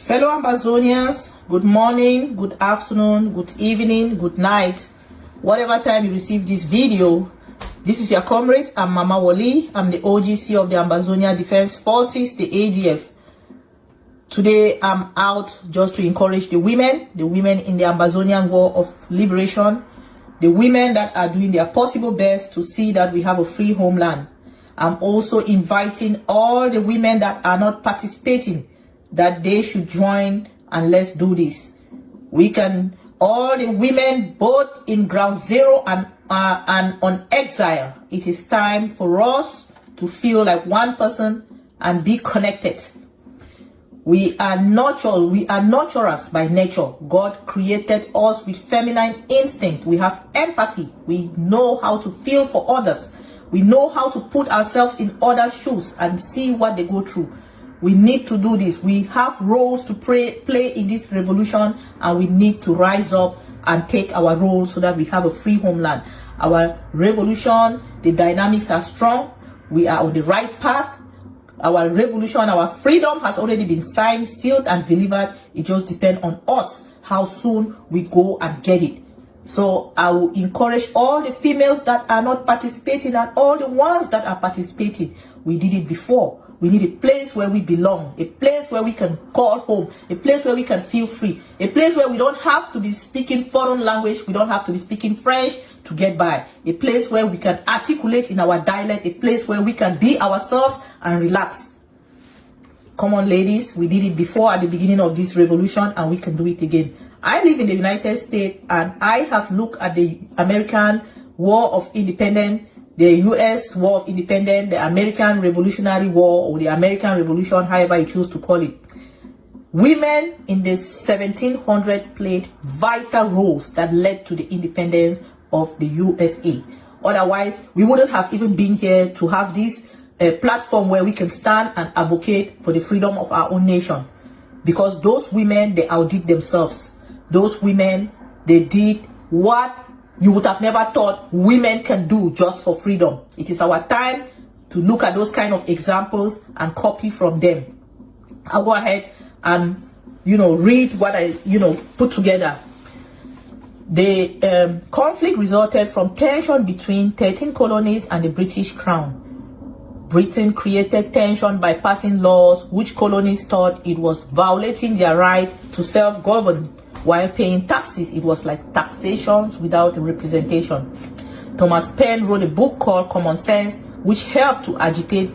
Fellow Ambazonians, good morning, good afternoon, good evening, good night. Whatever time you receive this video, this is your comrade. I'm Mama Wally. I'm the OGC of the Ambazonia Defense Forces, the ADF. Today, I'm out just to encourage the women in the Ambazonian War of Liberation, the women that are doing their possible best to see that we have a free homeland. I'm also inviting all the women that are not participating that they should join, and let's do this. We can, all the women both in ground zero and on exile, it is time for us to feel like one person and be connected. We are nurturers by nature. God created us with feminine instinct. We have empathy. We know how to feel for others. We know how to put ourselves in others' shoes and see what they go through. We need to do this. We have roles to play in this revolution, and we need to rise up and take our role so that we have a free homeland. Our revolution, the dynamics are strong. We are on the right path. Our revolution, our freedom has already been signed, sealed, and delivered. It just depends on us how soon we go and get it. So I will encourage all the females that are not participating and all the ones that are participating. We did it before. We need a place where we belong, a place where we can call home, a place where we can feel free, a place where we don't have to be speaking foreign language, we don't have to be speaking French to get by, a place where we can articulate in our dialect, a place where we can be ourselves and relax. Come on, ladies, we did it before at the beginning of this revolution, and we can do it again. I live in the United States, and I have looked at the American War of Independence, the U.S. War of Independence, the American Revolutionary War, or the American Revolution, however you choose to call it. Women in the 1700s played vital roles that led to the independence of the USA. Otherwise, we wouldn't have even been here to have this platform where we can stand and advocate for the freedom of our own nation. Because those women, they outdid themselves. Those women, they did what you would have never thought women can do just for freedom. It is our time to look at those kind of examples and copy from them. I'll go ahead and, read what I, put together. The conflict resulted from tension between 13 colonies and the British Crown. Britain created tension by passing laws which colonies thought it was violating their right to self-govern. While paying taxes, it was like taxation without representation. Thomas Paine wrote a book called Common Sense, which helped to agitate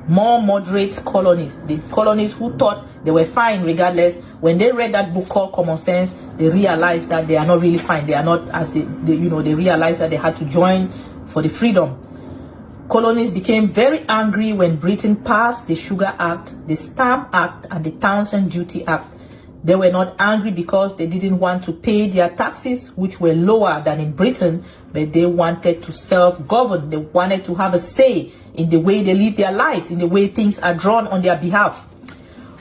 more moderate colonies. The colonies who thought they were fine regardless, when they read that book called Common Sense, they realized that they are not really fine. They are not as they realized that they had to join for the freedom. Colonies became very angry when Britain passed the Sugar Act, the Stamp Act, and the Townshend Duty Act. They were not angry because they didn't want to pay their taxes, which were lower than in Britain, but they wanted to self-govern. They wanted to have a say in the way they live their lives, in the way things are drawn on their behalf.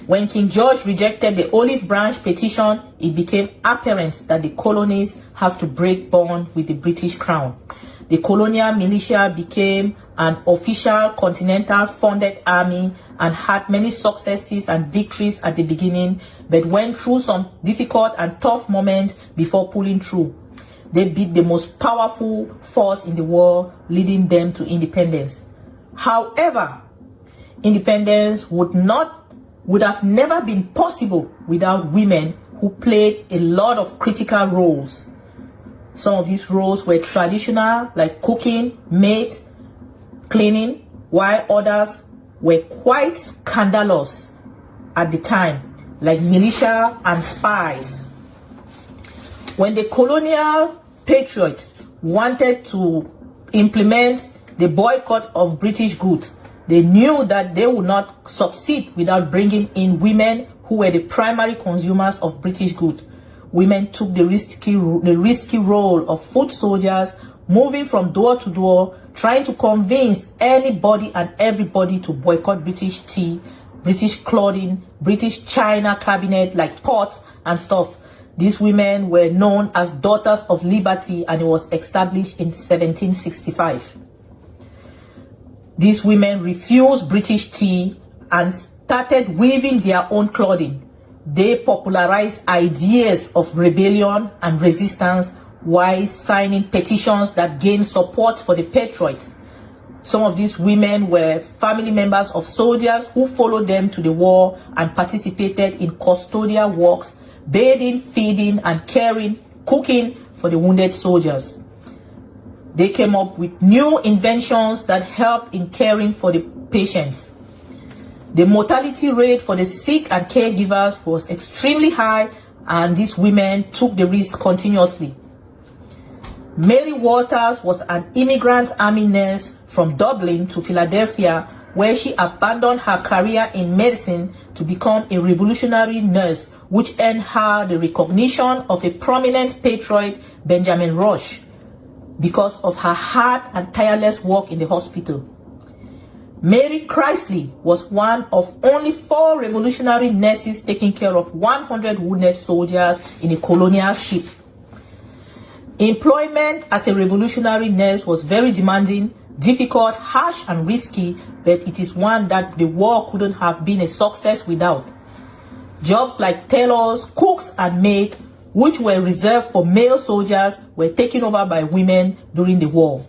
When King George rejected the Olive Branch petition, it became apparent that the colonies have to break bond with the British Crown. The colonial militia became an official continental funded army and had many successes and victories at the beginning, but went through some difficult and tough moments before pulling through. They beat the most powerful force in the world, leading them to independence. However, independence would have never been possible without women who played a lot of critical roles. Some of these roles were traditional, like cooking, maid, cleaning, while others were quite scandalous at the time, like militia and spies. When the colonial patriot wanted to implement the boycott of British goods, they knew that they would not succeed without bringing in women who were the primary consumers of British goods. Women took the risky role of foot soldiers, moving from door to door, trying to convince anybody and everybody to boycott British tea, British clothing, British China cabinet like pots and stuff. These women were known as Daughters of Liberty, and it was established in 1765. These women refused British tea and started weaving their own clothing. they popularized ideas of rebellion and resistance while signing petitions that gained support for the patriot. Some of these women were family members of soldiers who followed them to the war and participated in custodial works, bathing, feeding, and caring, cooking for the wounded soldiers. They came up with new inventions that helped in caring for the patients. The mortality rate for the sick and caregivers was extremely high, and these women took the risk continuously. Mary Waters was an immigrant army nurse from Dublin to Philadelphia, where she abandoned her career in medicine to become a revolutionary nurse, which earned her the recognition of a prominent patriot, Benjamin Rush, because of her hard and tireless work in the hospital. Mary Chrisley was one of only 4 revolutionary nurses taking care of 100 wounded soldiers in a colonial ship. Employment as a revolutionary nurse was very demanding, difficult, harsh, and risky, but it is one that the war couldn't have been a success without. Jobs like tailors, cooks, and maids, which were reserved for male soldiers, were taken over by women during the war.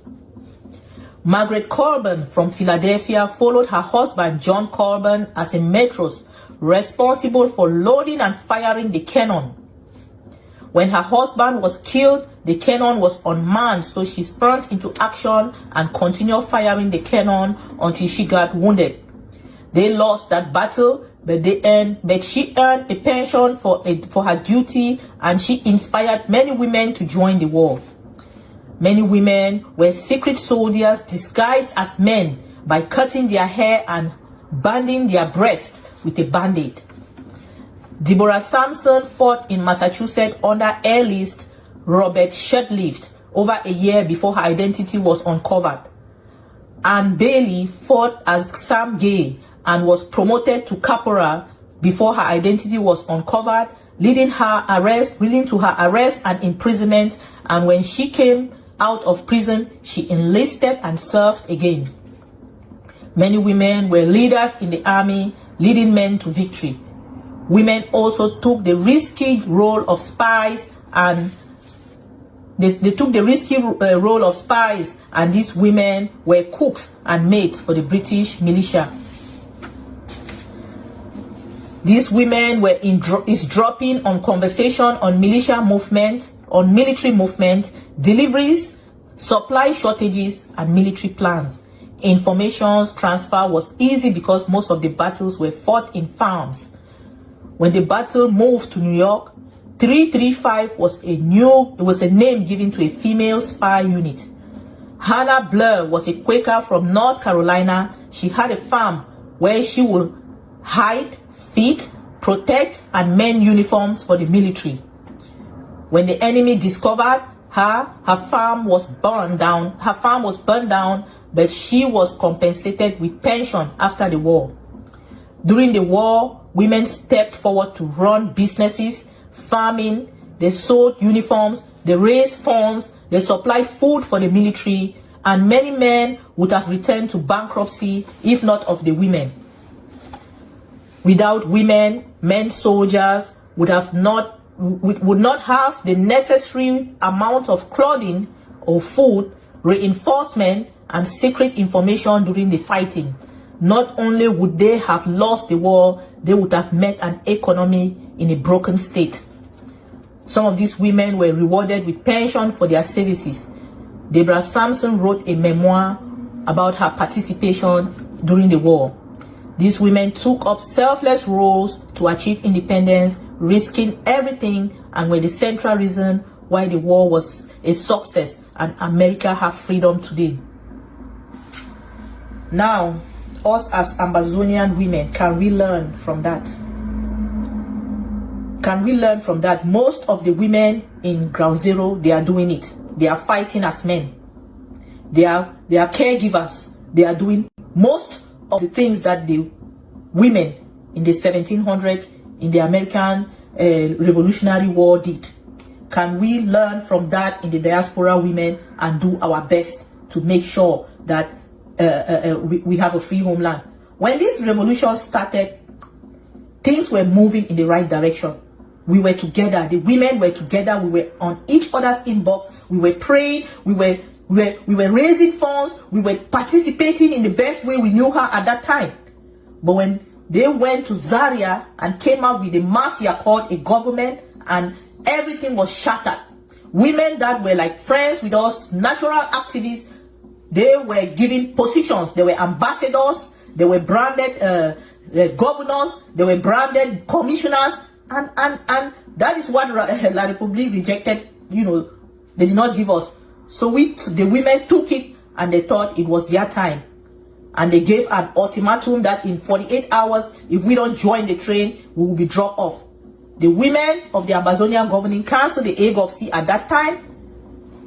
Margaret Corbin from Philadelphia followed her husband John Corbin as a matron, responsible for loading and firing the cannon. When her husband was killed, the cannon was unmanned, so she sprang into action and continued firing the cannon until she got wounded. They lost that battle, but she earned a pension for her duty, and she inspired many women to join the war. Many women were secret soldiers disguised as men by cutting their hair and banding their breasts with a band-aid. Deborah Samson fought in Massachusetts under airlist Robert Shirtlift over a year before her identity was uncovered. Anne Bailey fought as Sam Gay and was promoted to corporal before her identity was uncovered, leading to her arrest and imprisonment. And when she came out of prison, she enlisted and served again. Many women were leaders in the army, leading men to victory. Women also took the risky role of spies, and these women were cooks and maids for the British militia. These women were eavesdropping on conversation on militia movement, on military movement, deliveries, supply shortages, and military plans. Information transfer was easy because most of the battles were fought in farms. When the battle moved to New York, 335 was a name given to a female spy unit. Hannah Blair was a Quaker from North Carolina. She had a farm where she would hide, feed, protect, and mend uniforms for the military. When the enemy discovered her farm was burned down, but she was compensated with pension after the war. During the war, women stepped forward to run businesses, farming, they sold uniforms, they raised funds, they supplied food for the military, and many men would have returned to bankruptcy if not of the women. Without women, men soldiers would not have the necessary amount of clothing or food, reinforcement, and secret information during the fighting. Not only would they have lost the war, they would have met an economy in a broken state. Some of these women were rewarded with pension for their services. Deborah Samson wrote a memoir about her participation during the war. These women took up selfless roles to achieve independence, risking everything, and were the central reason why the war was a success and America has freedom today. Now, us as Ambazonian women, can we learn from that? Can we learn from that? Most of the women in Ground Zero, they are doing it. They are fighting as men. They are caregivers. They are doing most of the things that the women in the 1700s in the American Revolutionary War did. Can we learn from that in the diaspora women and do our best to make sure that we have a free homeland? When this revolution started, things were moving in the right direction. We were together. The women were together. We were on each other's inbox. We were praying. We were raising funds. We were participating in the best way we knew her at that time. But when they went to Zaria and came out with a mafia called a government, and everything was shattered. Women that were like friends with us, natural activists, they were given positions. They were ambassadors. They were branded governors. They were branded commissioners. And that is what La République rejected. You know, they did not give us. So the women took it, and they thought it was their time. And they gave an ultimatum that in 48 hours, if we don't join the train, we will be dropped off. The women of the Ambazonia Governing Council, the AGOVC at that time,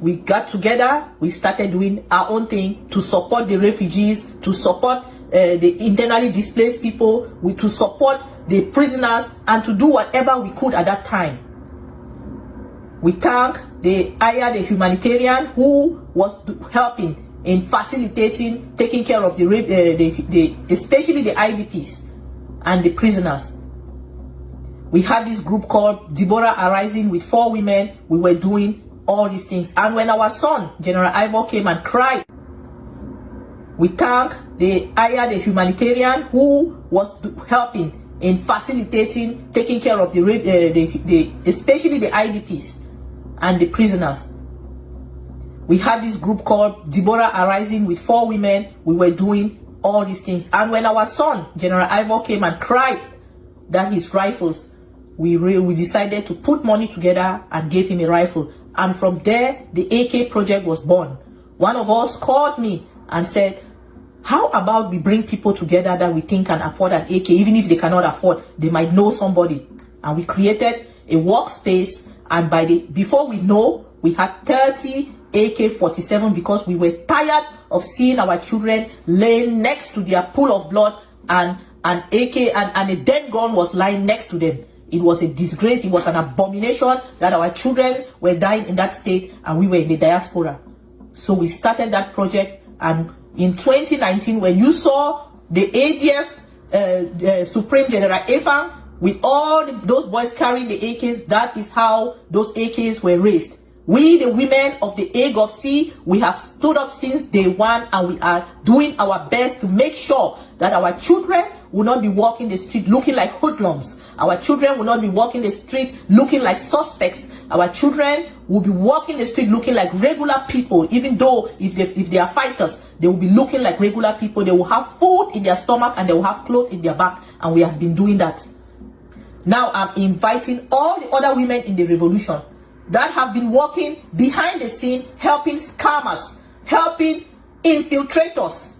we got together, we started doing our own thing to support the refugees, to support the internally displaced people, to support the prisoners, and to do whatever we could at that time. We thank the humanitarian who was helping in facilitating, taking care of especially the IDPs and the prisoners. We had this group called Deborah Arising with 4 women. We were doing all these things. And when our son, General Ivor, came and cried, we thank the humanitarian who was helping in facilitating, taking care of especially the IDPs and the prisoners. We had this group called Deborah Arising with 4 women. We were doing all these things. And when our son, General Ivor, came and cried that his rifles, we decided to put money together and gave him a rifle. And from there, the AK project was born. One of us called me and said, how about we bring people together that we think can afford an AK, even if they cannot afford, they might know somebody. And we created a workspace, and before we know, we had 30 AK-47 because we were tired of seeing our children laying next to their pool of blood, and an AK and a dead gun was lying next to them. It was a disgrace. It was an abomination that our children were dying in that state, and we were in the diaspora. So we started that project, and in 2019, when you saw the ADF Supreme General Efang with all those boys carrying the AKs, that is how those AKs were raised. We, the women of the AGOVC, we have stood up since day one, and we are doing our best to make sure that our children will not be walking the street looking like hoodlums. Our children will not be walking the street looking like suspects. Our children will be walking the street looking like regular people, even though if they are fighters, they will be looking like regular people. They will have food in their stomach and they will have clothes in their back, and we have been doing that. Now I'm inviting all the other women in the revolution that have been working behind the scene, helping scammers, helping infiltrators.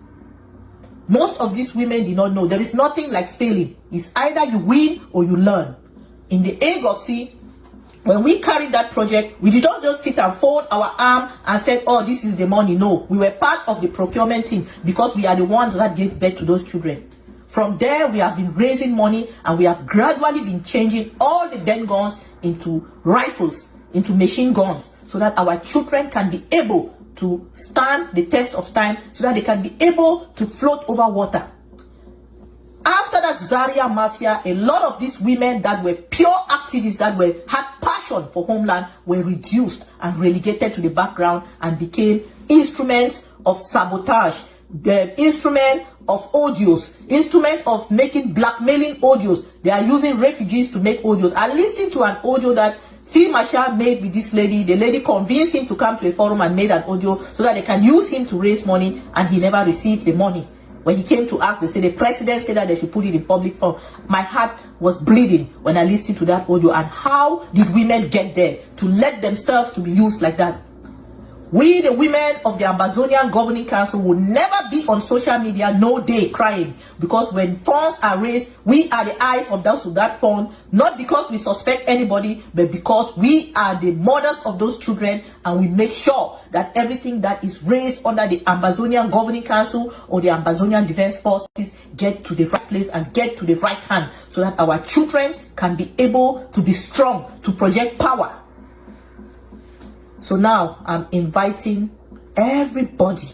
Most of these women did not know there is nothing like failing. It's either you win or you learn. In the AGOVC, when we carried that project, we did not just sit and fold our arm and said, oh, this is the money. No, we were part of the procurement team because we are the ones that gave birth to those children. From there, we have been raising money, and we have gradually been changing all the dead guns into rifles, into machine guns, so that our children can be able to stand the test of time, so that they can be able to float over water. After that Zaria mafia, a lot of these women that were pure activists, that had passion for homeland, were reduced and relegated to the background and became instruments of sabotage, the instrument of audios, instrument of making blackmailing audios. They are using refugees to make audios. I listened to an audio that Phil Mashar made with this lady. The lady convinced him to come to a forum and made an audio so that they can use him to raise money, and he never received the money. When he came to ask, they said the president said that they should put it in public form. My heart was bleeding when I listened to that audio. And how did women get there to let themselves to be used like that? We, the women of the Ambazonia Governing Council, will never be on social media no day crying, because when funds are raised, we are the eyes of that fund, not because we suspect anybody, but because we are the mothers of those children, and we make sure that everything that is raised under the Ambazonia Governing Council or the Ambazonian Defense Forces get to the right place and get to the right hand, so that our children can be able to be strong, to project power. So now I'm inviting everybody,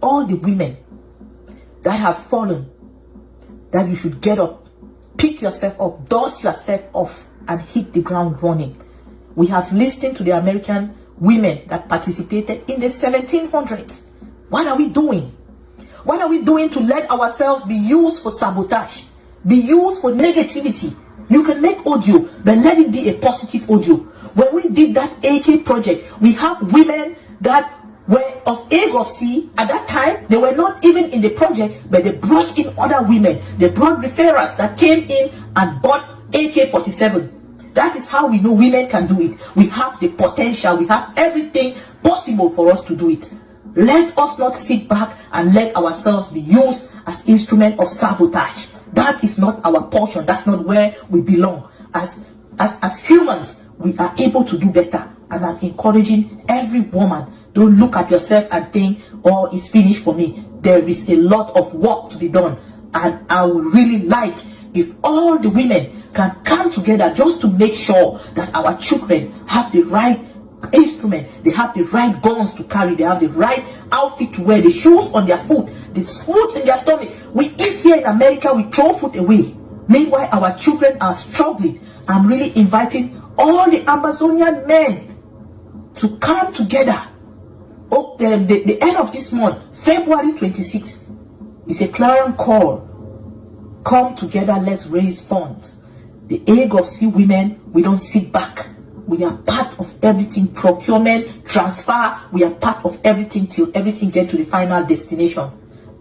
all the women that have fallen, that you should get up pick yourself up, dust yourself off, and hit the ground running. We have listened to the American women that participated in the 1700s. What are we doing? What are we doing to let ourselves be used for sabotage, be used for negativity? You can make audio, but let it be a positive audio. When we did that AK project, we have women that were of age of C. At that time, they were not even in the project, but they brought in other women. They brought referrals that came in and bought AK-47. That is how we know women can do it. We have the potential. We have everything possible for us to do it. Let us not sit back and let ourselves be used as instrument of sabotage. That is not our portion. That's not where we belong. As humans, we are able to do better. And I'm encouraging every woman, don't look at yourself and think, oh, it's finished for me. There is a lot of work to be done. And I would really like if all the women can come together just to make sure that our children have the right instrument, they have the right guns to carry, they have the right outfit to wear, the shoes on their foot, the food in their stomach. We eat here in America, we throw food away. Meanwhile, our children are struggling. I'm really inviting all the Ambazonian men to come together. Oh, the end of this month, February 26th, is a clarion call. Come together, let's raise funds. The age of C women, we don't sit back. We are part of everything, procurement, transfer. We are part of everything till everything gets to the final destination.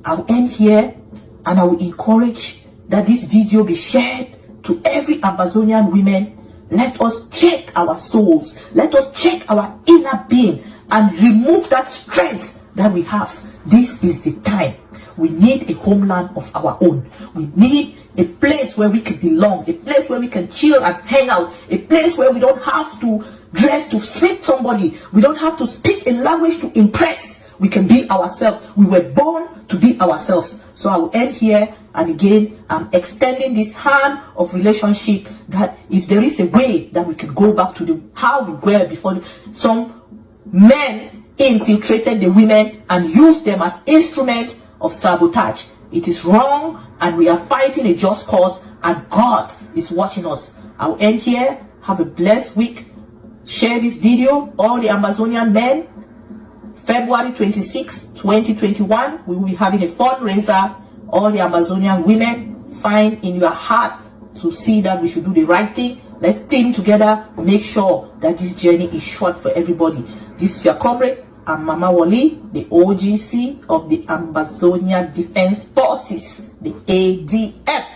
I'll end here, and I will encourage that this video be shared to every Ambazonian women. Let us check our souls. Let us check our inner being and remove that strength that we have. This is the time. We need a homeland of our own. We need a place where we can belong, a place where we can chill and hang out, a place where we don't have to dress to fit somebody. We don't have to speak a language to impress. We can be ourselves. We were born to be ourselves. So I will end here, and again, I'm extending this hand of relationship that if there is a way that we can go back to how we were before, some men infiltrated the women and used them as instruments of sabotage. It is wrong, and we are fighting a just cause, and God is watching us. I'll end here. Have a blessed week. Share this video. All the Ambazonian men, February 26, 2021, we will be having a fundraiser. All the Ambazonian women, find in your heart to see that we should do the right thing. Let's team together, make sure that this journey is short for everybody. This is your comrade. I'm Mama Wally, the OGC of the Ambazonia Defense Forces, the ADF.